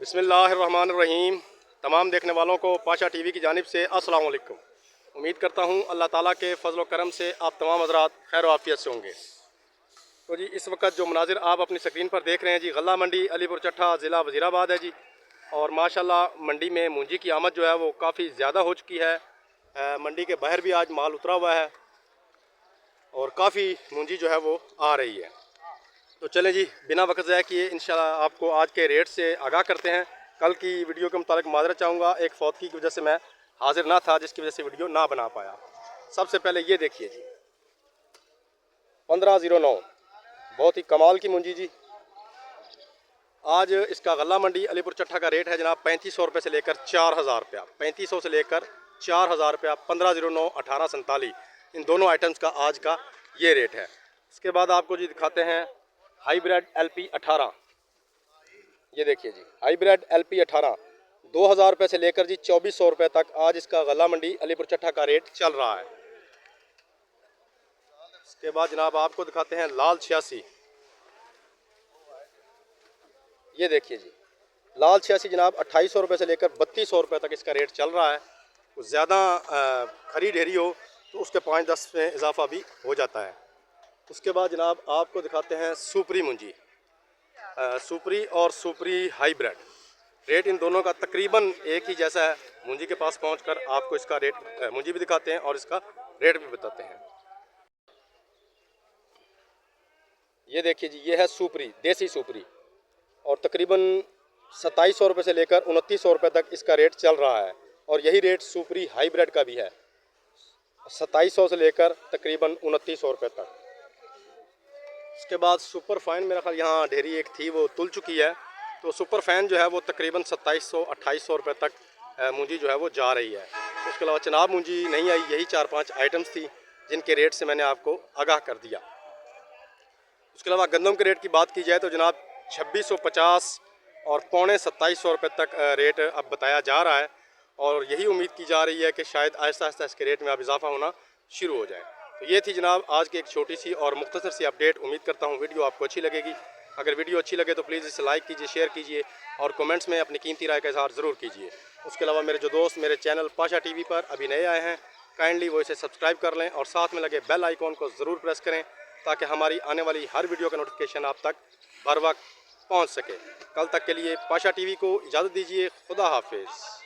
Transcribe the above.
बिस्मिल्लाहिर्रहमानिर्रहीम। तमाम देखने वालों को पाशा टीवी की जानिब से अस्सलाम वालेकुम। उम्मीद करता हूँ अल्लाह ताला के फजल व करम से आप तमाम हज़रात खैर आफियत से होंगे। तो जी इस वक्त जो मनाजिर आप अपनी स्क्रीन पर देख रहे हैं जी, गल्ला मंडी अलीपुर चट्ठा ज़िला वज़ीराबाद है जी। और माशाल्लाह मंडी में मूंजी की आमद जो है वो काफ़ी ज़्यादा हो चुकी है। मंडी के बाहर भी आज माल उतरा हुआ है और काफ़ी मूंजी जो है वो आ रही है। तो चलें जी, बिना वक्त ज़ाया किए इंशाल्लाह आपको आज के रेट से आगाह करते हैं। कल की वीडियो के मुताबिक माजरत चाहूँगा, एक फौतगी की वजह से मैं हाजिर ना था, जिसकी वजह से वीडियो ना बना पाया। सबसे पहले ये देखिए जी, 1509 बहुत ही कमाल की मुंजी जी। आज इसका गल्ला मंडी अलीपुर चट्ठा का रेट है जनाब 3500 रुपये से लेकर 4000 रुपया। 3500 से लेकर 4000 रुपया। 1509 1847 इन दोनों आइटम्स का आज का ये रेट है। इसके बाद आपको जी दिखाते हैं हाईब्रिड LP 18। ये देखिए जी, हाईब्रिड LP 18 2000 रुपये से लेकर जी 2400 रुपये तक आज इसका गल्ला मंडी अलीपुर चट्ठा का रेट चल रहा है। इसके बाद जनाब आपको दिखाते हैं लाल 86। ये देखिए जी, लाल 86 जनाब 2800 रुपये से लेकर 3200 रुपये तक इसका रेट चल रहा है। कुछ ज़्यादा खरी ढेरी हो तो उसके 5-10 में इजाफा भी हो जाता है। उसके बाद जनाब आपको दिखाते हैं सुपरी मुंजी। सुपरी और सुपरी हाईब्रिड रेट इन दोनों का तकरीबन एक ही जैसा है। मुंजी के पास पहुंचकर आपको इसका रेट मुंजी भी दिखाते हैं और इसका रेट भी बताते हैं। ये देखिए जी, ये है सुपरी, देसी सुपरी, और तकरीबन 2700 रुपये से लेकर 2900 रुपये तक इसका रेट चल रहा है। और यही रेट सुपरी हाईब्रिड का भी है, 2700 से लेकर तकरीबन 2900 रुपये तक। उसके बाद सुपर फाइन, मेरा ख्याल यहाँ ढेरी एक थी वो तुल चुकी है, तो सुपर फैन जो है वो तकरीबन 2700-2800 रुपये तक मुंजी जो है वो जा रही है। उसके अलावा चनाब मुंजी नहीं आई। यही 4-5 आइटम्स थी जिनके रेट से मैंने आपको आगाह कर दिया। उसके अलावा गंदम के रेट की बात की जाए तो जनाब 2650 और पौने 2700 रुपये तक रेट अब बताया जा रहा है। और यही उम्मीद की जा रही है कि शायद आहिस्ता आहिस्ता इसके रेट में अब इजाफा होना शुरू हो जाए। तो ये थी जनाब आज की एक छोटी सी और मुख्तसर सी अपडेट। उम्मीद करता हूँ वीडियो आपको अच्छी लगेगी। अगर वीडियो अच्छी लगे तो प्लीज़ इसे लाइक कीजिए, शेयर कीजिए और कमेंट्स में अपनी कीमती राय का इज़हार ज़रूर कीजिए। उसके अलावा मेरे जो दोस्त मेरे चैनल पाशा टीवी पर अभी नए आए हैं, काइंडली वो इसे सब्सक्राइब कर लें और साथ में लगे बेल आइकॉन को ज़रूर प्रेस करें ताकि हमारी आने वाली हर वीडियो का नोटिफिकेशन आप तक बर वक्त पहुँच सके। कल तक के लिए पाशा टीवी को इजाज़त दीजिए। खुदा हाफिज़।